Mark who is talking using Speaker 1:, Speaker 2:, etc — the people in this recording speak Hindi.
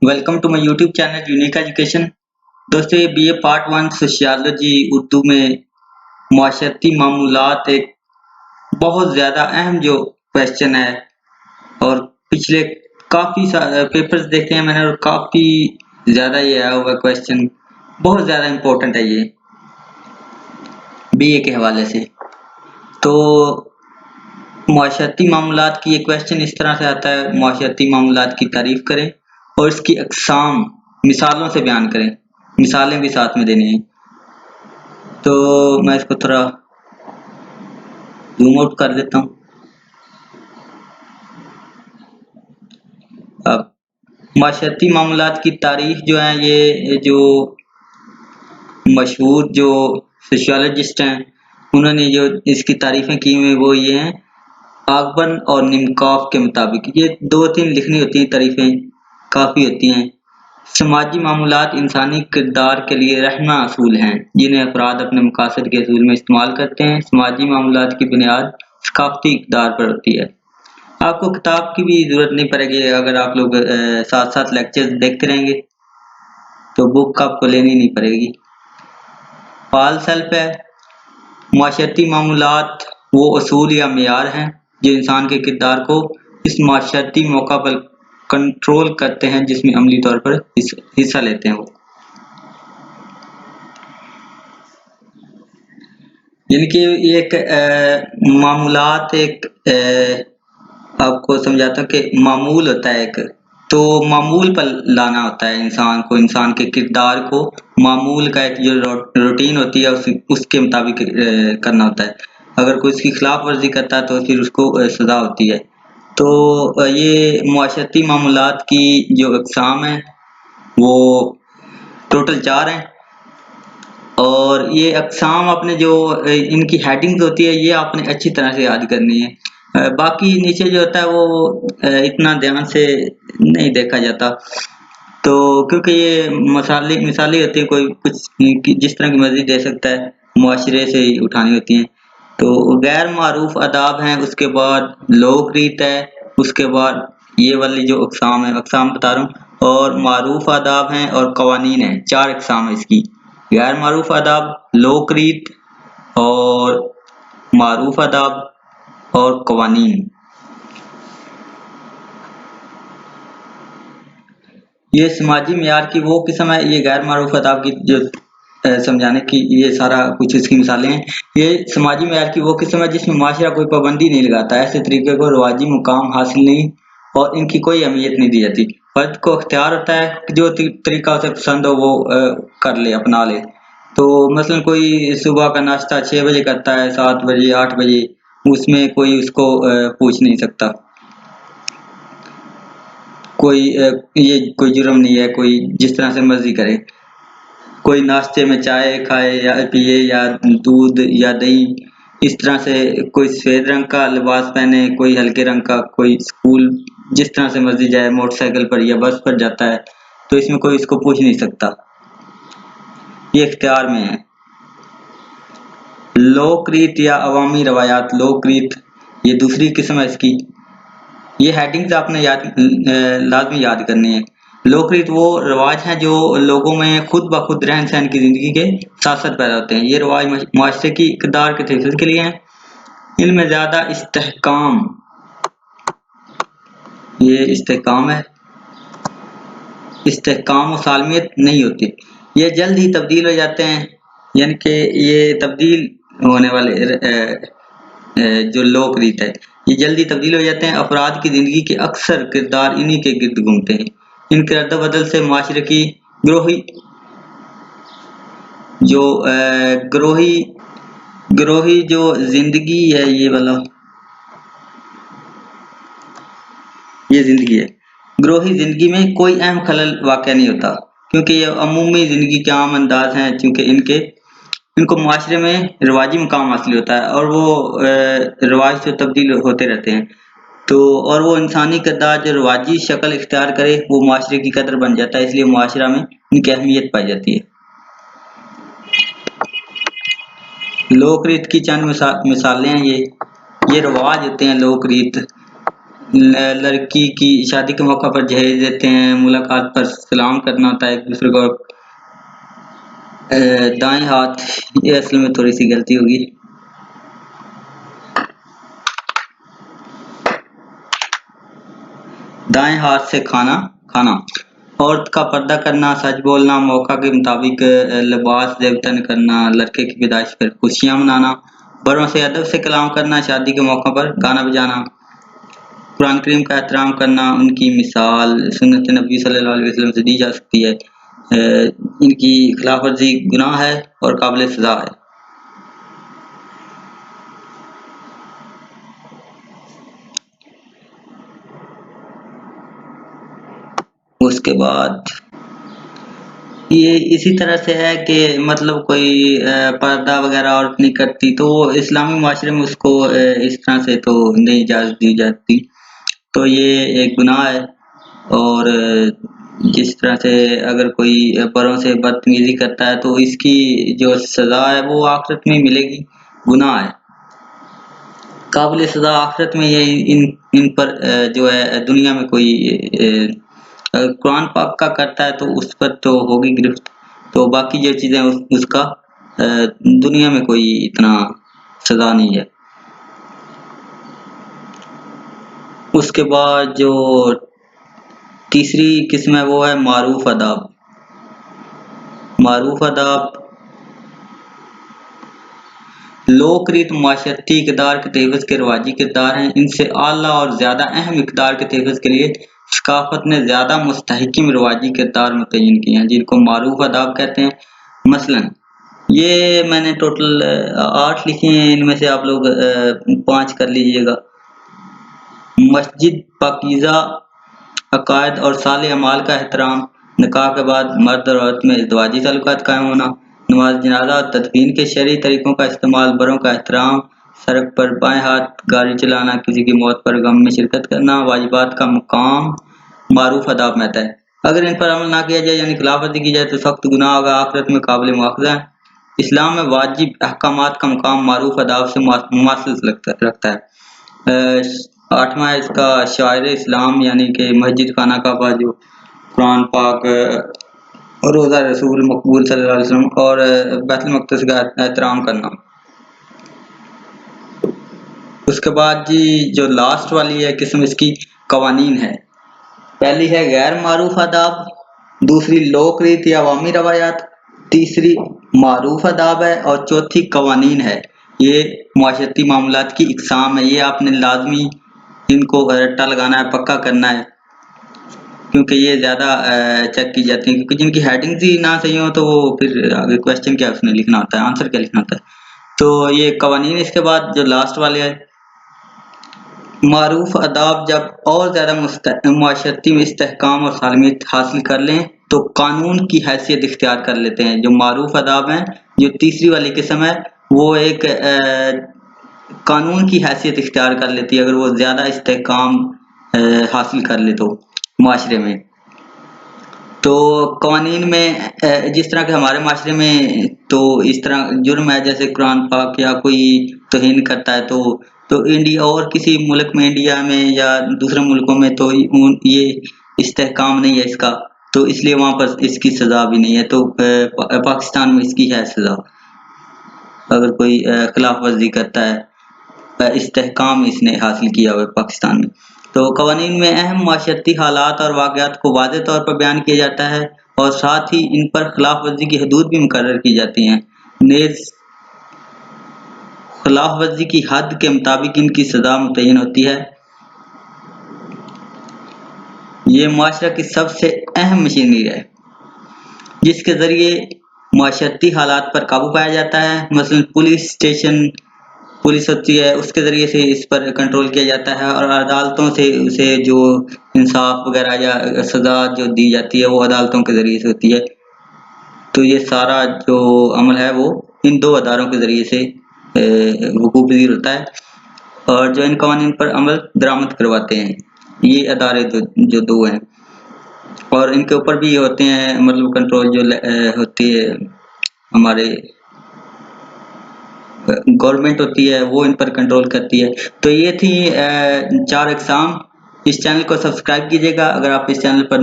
Speaker 1: Welcome to my YouTube channel Unique Education. दोस्तों ये बीए पार्ट 1 सोशियोलॉजी उर्दू में मुआशरती मामूलात एक बहुत ज़्यादा अहम जो क्वेश्चन है और पिछले काफ़ी पेपर्स देखे हैं मैंने और काफ़ी ज़्यादा ये आया हुआ क्वेश्चन, बहुत ज़्यादा इम्पोर्टेंट है ये बीए के हवाले से। तो मुआशरती मामूलात की ये क्वेश्चन इस तरह से आता है, मुआशरती मामूलात की तारीफ करें और इसकी अक़साम मिसालों से बयान करें, मिसालें भी साथ में देनी हैं। तो मैं इसको थोड़ा जूम आउट कर देता हूँ। अब मुआशरती मामूलात की तारीफ जो है, ये जो मशहूर जो सोशियोलॉजिस्ट हैं उन्होंने जो इसकी तारीफें की हुई वो ये हैं, आगबन और निमकॉफ के मुताबिक। ये 2-3 लिखनी होती हैं तारीफें, काफ़ी होती हैं। समाजी मामूलात इंसानी किरदार के लिए रहना असूल हैं जिन्हें अफराद अपने मकासद के असूल में इस्तेमाल करते हैं। समाजी मामूलात की बुनियाद सकाफ़ती इक़्तिदार पर होती है। आपको किताब की भी ज़रूरत नहीं पड़ेगी, अगर आप लोग साथ-साथ लेक्चर्स देखते रहेंगे तो बुक आपको लेनी नहीं पड़ेगी। फाल सेल्फ है, मुआशरती मामूलात वो असूल या मेयार हैं जो इंसान के किरदार को इस माशरती मौका पर कंट्रोल करते हैं जिसमें अमली तौर पर हिस्सा लेते हैं वो। यानी कि एक मामूलात एक आपको समझाता हूँ कि मामूल होता है एक, तो मामूल पर लाना होता है इंसान को, इंसान के किरदार को मामूल का एक जो रूटीन होती है उसके मुताबिक करना होता है। अगर कोई इसकी खिलाफ वर्जी करता है तो फिर उसको सज़ा होती है। तो ये मुआशरती मामूलात की जो अक़साम हैं वो टोटल 4 हैं और ये अक़साम आपने जो इनकी हेडिंग्स होती है ये आपने अच्छी तरह से याद करनी है। बाकी नीचे जो होता है वो इतना ध्यान से नहीं देखा जाता, तो क्योंकि ये मिसालें होती है, कोई कुछ जिस तरह की मर्जी दे सकता है, मुआशरे से ही उठानी होती हैं। तो गैर मारूफ आदाब हैं, उसके बाद लोक रीत है, उसके बाद ये वाली जो अक़साम है, अक़साम बता रहा हूँ, और मारूफ आदाब हैं और कवानीन हैं। 4 अक़साम है इसकी, गैर मारूफ आदाब, लोक रीत और मारूफ आदाब और कवानीन। ये समाजी मेयार की वो किस्म है, ये गैर मारूफ आदाब की जो समझाने की ये सारा कुछ इसकी मिसालें हैं। ये समाजी मेयार की वो किस्म है जिसमें माशरा कोई पाबंदी नहीं लगाता, ऐसे तरीके को रवाजी मुकाम हासिल नहीं और इनकी कोई अहमियत नहीं दी जाती। फर्द को अख्तियार होता है कि जो तरीका उसे पसंद हो वो कर ले, अपना ले। तो मसलन कोई सुबह का नाश्ता 6 बजे करता है, 7 बजे, 8 बजे, उसमें कोई उसको पूछ नहीं सकता। ये कोई जुर्म नहीं है, कोई जिस तरह से मर्जी करे। कोई नाश्ते में चाय खाए या पिए या दूध या दही, इस तरह से कोई सफेद रंग का लिबास पहने, कोई हल्के रंग का, कोई स्कूल जिस तरह से मर्जी जाए, मोटरसाइकिल पर या बस पर जाता है तो इसमें कोई इसको पूछ नहीं सकता, ये इख्तियार में है। लोक रीत या अवामी रवायात, लोक रीत ये दूसरी किस्म है इसकी। ये हेडिंग्स आपने लाजमी याद करनी है। लोक रीत वो रवाज हैं जो लोगों में खुद ब खुद रहन सहन की जिंदगी के साथ साथ पैदा होते हैं। ये रवाज मुआशरे की इक़्तिदार के तहफ़्फ़ुज़ के लिए हैं। इनमें ज़्यादा इस्तेहकाम, ये इस्तेहकाम है, इस्तेहकाम और सालमियत नहीं होती, ये जल्द ही तब्दील हो जाते हैं। यानी कि ये तब्दील होने वाले जो लोक रीत है ये जल्दी तब्दील हो जाते हैं। अफराद की ज़िंदगी के अक्सर किरदार इन्हीं के गिर्द घूमते हैं। इनके रद्द-बदल से माशरे की ग्रोही जो ज़िंदगी है, ये वाला ये ज़िंदगी है, ग्रोही ज़िंदगी में कोई अहम खलल वाक़या नहीं होता क्योंकि ये अमूमी ज़िंदगी के आम अंदाज़ हैं, चूँकि इनको मुआशरे में रिवाजी मुकाम हासिल होता है और वो रिवाज तो तब्दील होते रहते हैं। तो और वो इंसानी किरदार जो रिवाजी शक्ल इख्तियार करे वो मुआशरे की कदर बन जाता है, इसलिए मुआशरा में इनकी अहमियत पाई जाती है। लोक रीत की चंद मिसालें हैं, ये रिवाज होते हैं लोक रीत। लड़की की शादी के मौका पर जहेज देते हैं, मुलाकात पर सलाम करना होता है एक दूसरे को। दाएं हाथ, ये असल में थोड़ी सी गलती होगी। दाएं हाथ से खाना खाना। औरत का पर्दा करना, सच बोलना, मौका के मुताबिक लिबास देवतन करना, लड़के की पैदाइश पर खुशियां मनाना, बड़ों से अदब से कलाम करना, शादी के मौका पर गाना बजाना, कुरान करीम का एहतराम करना। उनकी मिसाल सुन्नत नबी सल्लल्लाहु अलैहि वसल्लम से दी जा सकती है। इनकी खिलाफ वर्जी गुनाह है और काबिल सजा है। उसके बाद ये इसी तरह से है कि मतलब कोई पर्दा वगैरह औरत नहीं करती तो इस्लामी माशरे में उसको इस तरह से तो नहीं इजाज़त दी जाती, तो ये एक गुनाह है। और जिस तरह से अगर कोई बड़ों से बदतमीजी करता है तो इसकी जो सज़ा है वो आखिरत में मिलेगी, गुनाह है। काबिल सज़ा आखिरत में ये इन पर जो है दुनिया में कोई अगर कुरान पाक का करता है तो उस पर तो होगी गिरफ्त, तो बाकी जो चीज़ें उसका दुनिया में कोई इतना सज़ा नहीं है। उसके बाद जो तीसरी किस्म है वो है मारूफ अदाब। मारूफ अदाब लोक रीत माशरती इक़दार के तहफ़्फ़ुज़ के रवाजी किरदार हैं। इनसे आला और ज़्यादा अहम इक़दार के तहफ़्फ़ुज़ के लिए सकाफ़त ने ज़्यादा मुस्तहकिम रवाजी किरदार मुतय्यन किए हैं, जिनको मारूफ आदाब कहते हैं। मसलन ये मैंने टोटल 8 लिखे हैं, इनमें से आप लोग 5 कर लीजिएगा। मस्जिद, पाकीज़ा अकायद और साले अमाल का एहतराम, निकाह के बाद मर्द और औरत में इज़दवाजी ताल्लुकात कायम होना, नमाज जनाजा और तदफीन के शरई तरीकों का इस्तेमाल, बड़ों का एहतराम, सड़क पर बाएं हाथ गाड़ी चलाना, किसी की मौत पर गम में शिरकत करना, वाजिबात का मुकाम मारूफ आदाब में आता है। अगर इन पर अमल ना किया जाए यानी खिलाफ वर्जी की जाए तो सख्त गुनाह होगा, आखिरत में काबिल मुआखज़ा है। इस्लाम में वाजिब अहकामात का मुकाम मारूफ आदाब से मुमासिल रखता है। 8वां है इसका शायर इस्लाम यानी कि मस्जिद, खाना काबा, जो कुरान पाक, रोज़ा रसूल मकबूल सल्लल्लाहु अलैहि वसल्लम और बैतुल मक़दस का एहतराम करना। उसके बाद जी जो लास्ट वाली है किस्म इसकी कवानीन है। पहली है गैर मारूफ आदाब, दूसरी लोक रीत या अवामी रवायात, तीसरी मारूफ आदाब है और चौथी कवानीन है। ये मुआशरती मामलात की इक़साम है, ये आपने लाजमी इनको रट्टा लगाना है, पक्का करना है, क्योंकि ये ज़्यादा चेक की जाती हैं, क्योंकि जिनकी हेडिंग्स ही ना सही हो तो वो फिर आगे क्वेश्चन क्या उसमें लिखना होता है, आंसर क्या लिखना होता है। तो ये कवानीन। इसके बाद जो लास्ट वाले है मारूफ आदाब, जब और ज़्यादा मुआशरती में इस्तेहकाम और सालमियत हासिल कर लें तो कानून की हैसियत इख्तियार कर लेते हैं। जो मारूफ आदाब हैं, जो तीसरी वाली किस्म है, वो एक कानून की हैसियत इख्तियार कर लेती है अगर वो ज़्यादा इस्तेहकाम हासिल कर ले तो माशरे में। तो कवानीन में जिस तरह के हमारे माशरे में तो इस तरह जुर्म है, जैसे कुरान पाक या कोई तौहीन करता है तो इंडिया और किसी मुल्क में, इंडिया में या दूसरे मुल्कों में तो ये इस्तेहकाम नहीं है इसका, तो इसलिए वहाँ पर इसकी सज़ा भी नहीं है। तो पाकिस्तान में इसकी है सज़ा अगर कोई खिलाफ वर्जी करता है, इस्तेहकाम इसने हासिल किया हुआ है पाकिस्तान में। तो कवानीन में अहम माशरती हालात और वाक़यात को वाज़ेह तौर पर बयान किया जाता है और साथ ही इन पर खिलाफ वर्जी की हदूद भी मुकर्रर की जाती हैं। नेज़ खिलाफ वर्जी की हद के मुताबिक इनकी सज़ा मुतय्यन होती है। ये माशरा की सबसे अहम मशीनरी है जिसके ज़रिए माशरती हालात पर काबू पाया जाता है। मसलन पुलिस स्टेशन, पुलिस होती है, उसके ज़रिए से इस पर कंट्रोल किया जाता है और अदालतों से उसे जो इंसाफ वगैरह या सज़ा जो दी जाती है वो अदालतों के ज़रिए से होती है। तो ये सारा जो अमल है वो इन 2 अदारों के ज़रिए से वक़ूफ़ पज़ीर होता है और जो इन कवानीन पर अमल दरामद करवाते हैं, ये अदारे जो 2 हैं और इनके ऊपर भी होते हैं, मतलब कंट्रोल जो होती है हमारे गवर्नमेंट होती है वो इन पर कंट्रोल करती है। तो ये थी 4 अक़साम इस चैनल को सब्सक्राइब कीजिएगा अगर आप इस चैनल पर